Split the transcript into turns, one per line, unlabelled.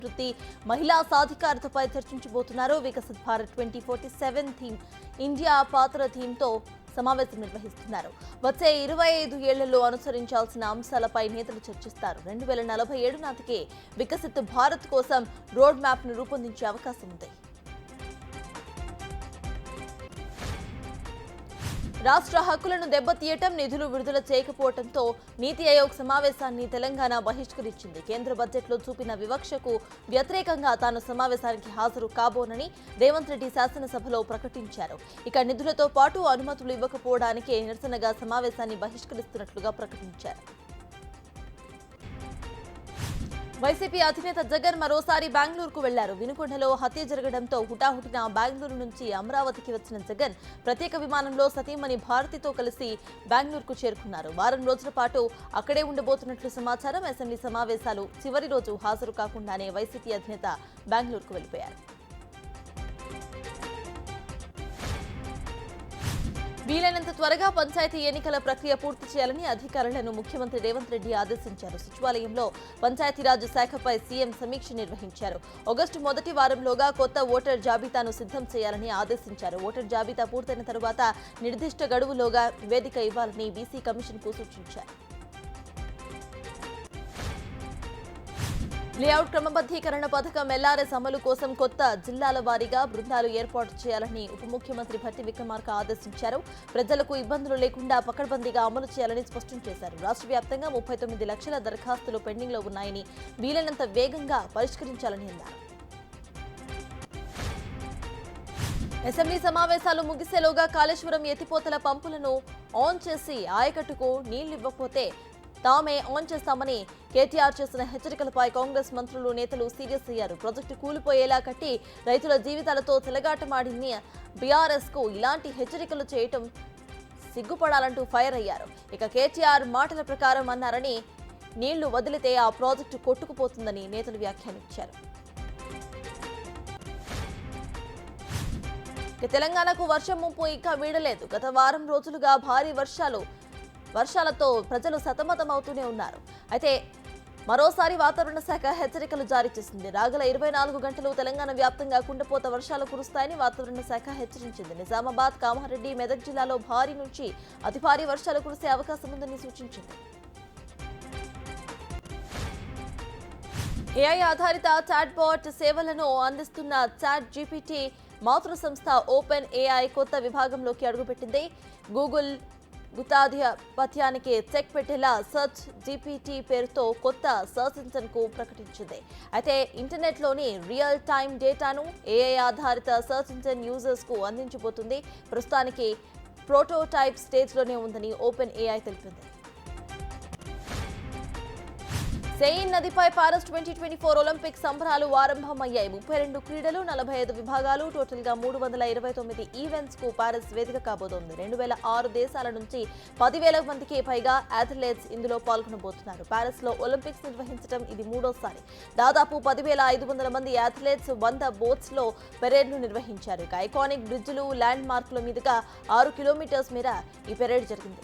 వృత్తి మహిళా సాధికారతపై చర్చించబోతున్నారు. Viksit Bharat 2047 theme India పాత్ర థీమ్తో సమావేశం నిర్వహిస్తున్నారు. వచ్చే 25 ఏళ్లలో అనుసరించాల్సిన అంశాలపై నేతలు చర్చిస్తారు. 2047 నాటికే వికసిత్ భారత్ కోసం రోడ్ మ్యాప్ ను రూపొందించే అవకాశం ఉంది. రాష్ట్ర హక్కులను దెబ్బతీయటం, నిధులు విడుదల చేయకపోవడంతో నీతి ఆయోగ్ సమావేశాన్ని తెలంగాణ బహిష్కరించింది. కేంద్ర బడ్జెట్లో చూపిన వివక్షకు వ్యతిరేకంగా తాను సమావేశానికి హాజరు కాబోనని రేవంత్ రెడ్డి శాసనసభలో ప్రకటించారు. ఇక నిధులతో పాటు అనుమతులు ఇవ్వకపోవడానికే నిరసనగా సమావేశాన్ని బహిష్కరిస్తున్నట్లుగా ప్రకటించారు. వైసీపీ అధినేత జగన్ మరోసారి బెంగళూరుకు వెళ్లారు. వినుకొండలో హత్య జరగడంతో హుటాహుటిన బెంగళూరు నుంచి అమరావతికి వచ్చిన జగన్ ప్రత్యేక విమానంలో సతీమణి భారతితో కలిసి బెంగళూరుకు చేరుకున్నారు. వారం రోజుల పాటు అక్కడే ఉండబోతున్నట్లు సమాచారం. అసెంబ్లీ సమావేశాలు చివరి రోజు హాజరు కాకుండానే వైసీపీ అధినేత బెంగళూరుకు వెళ్లిపోయారు. వీలైనంత త్వరగా పంచాయతీ ఎన్నికల ప్రక్రియ పూర్తి చేయాలని అధికారులను ముఖ్యమంత్రి రేవంత్ రెడ్డి ఆదేశించారు. సచివాలయంలో పంచాయతీరాజ్ శాఖపై సీఎం సమీక్ష నిర్వహించారు. ఆగస్టు మొదటి వారంలోగా కొత్త ఓటర్ జాబితాను సిద్ధం చేయాలని ఆదేశించారు. ఓటర్ జాబితా పూర్తయిన తరువాత నిర్దిష్ట గడువులోగా నివేదిక ఇవ్వాలని బీసీ కమిషన్కు సూచించారు. లేఅవుట్ క్రమబద్ధీకరణ పథకం ఎల్ఆర్ఎస్ అమలు కోసం కొత్త జిల్లాల వారీగా బృందాలు ఏర్పాటు చేయాలని ఉప ముఖ్యమంత్రి భట్టి విక్రమార్క ఆదేశించారు. ప్రజలకు ఇబ్బందులు లేకుండా పకడ్బందీగా అమలు చేయాలని స్పష్టం చేశారు. రాష్ట్ర వ్యాప్తంగా 39 లక్షల దరఖాస్తులు పెండింగ్లో ఉన్నాయని వీలైనంత వేగంగా పరిష్కరించాలని అన్నారు. అసెంబ్లీ సమావేశాలు ముగిసేలోగా కాళేశ్వరం ఎత్తిపోతల పంపులను ఆన్ చేసి ఆయకట్టుకు నీళ్లివ్వకపోతే తామే ఆన్ చేస్తామని కేటీఆర్ చేసిన హెచ్చరికలపై కాంగ్రెస్ మంత్రులు, నేతలు సీరియస్ అయ్యారు. ప్రాజెక్టు కూలిపోయేలా కట్టి రైతుల జీవితాలతో చెలగాటమాడిన బీఆర్ఎస్ కు ఇలాంటి హెచ్చరికలు చేయటం సిగ్గుపడాలంటూ ఫైర్ అయ్యారు. ఇక కేటీఆర్ మాటల ప్రకారం అన్నారని నీళ్లు వదిలితే ఆ ప్రాజెక్టు కొట్టుకుపోతుందని నేతలు వ్యాఖ్యానించారు. తెలంగాణకు వర్షం ముప్పు ఇంకా వీడలేదు. గత వారం రోజులుగా భారీ వర్షాలతో ప్రజలు సతమతమవుతూనే ఉన్నారు. అయితే మరోసారి వాతావరణ శాఖ హెచ్చరికలు జారీ చేసింది. రాగల 24 గంటలు తెలంగాణ వ్యాప్తంగా కుండపోత వర్షాలు కురుస్తాయని వాతావరణ శాఖ హెచ్చరించింది. నిజామాబాద్, కామారెడ్డి, మెదక్ జిల్లాలో భారీ నుంచి అతి భారీ వర్షాలు కురిసే అవకాశం ఉందని సూచించింది. ఏఐ ఆధారిత చాట్ బాట్ సేవలను అందిస్తున్న చాట్ జీపీటీ మాతృ సంస్థ ఓపెన్ ఏఐ కొత్త విభాగంలోకి అడుగుపెట్టింది. గూగుల్ గుత్తాధిపత్యానికి చెక్ పెట్టేలా సర్చ్ జీపీటీ పేరుతో కొత్త సర్చ్ ఇంజిన్ కు ప్రకటించింది. అయితే ఇంటర్నెట్లోని రియల్ టైమ్ డేటాను ఏఐ ఆధారిత సర్చ్ ఇంజిన్ యూజర్స్ కు అందించబోతుంది. ప్రస్తుతానికి ప్రోటోటైప్ స్టేజ్లోనే ఉందని ఓపెన్ ఏఐ తెలిపింది. సెయిన్ నదిపై పారస్ 2024 ఒలింపిక్ సంబరాలు ఆరంభమయ్యాయి. 32 క్రీడలు, 45 విభాగాలు, టోటల్ గా 329 ఈవెంట్స్ కు పారస్ వేదిక కాబోతోంది. 2006 దేశాల నుంచి 10,000 మందికి పైగా అథ్లెట్స్ ఇందులో పాల్గొనబోతున్నారు. పారస్ లో ఒలింపిక్స్ నిర్వహించడం ఇది మూడోసారి. దాదాపు 10,500 మంది అథ్లెట్స్ 100 బోట్స్ లో పెరేడ్ ను నిర్వహించారు. ఐకానిక్ బ్రిడ్జిలు, ల్యాండ్ మార్కుల మీదుగా 6 కిలోమీటర్స్ మేర ఈ పెరేడ్ జరిగింది.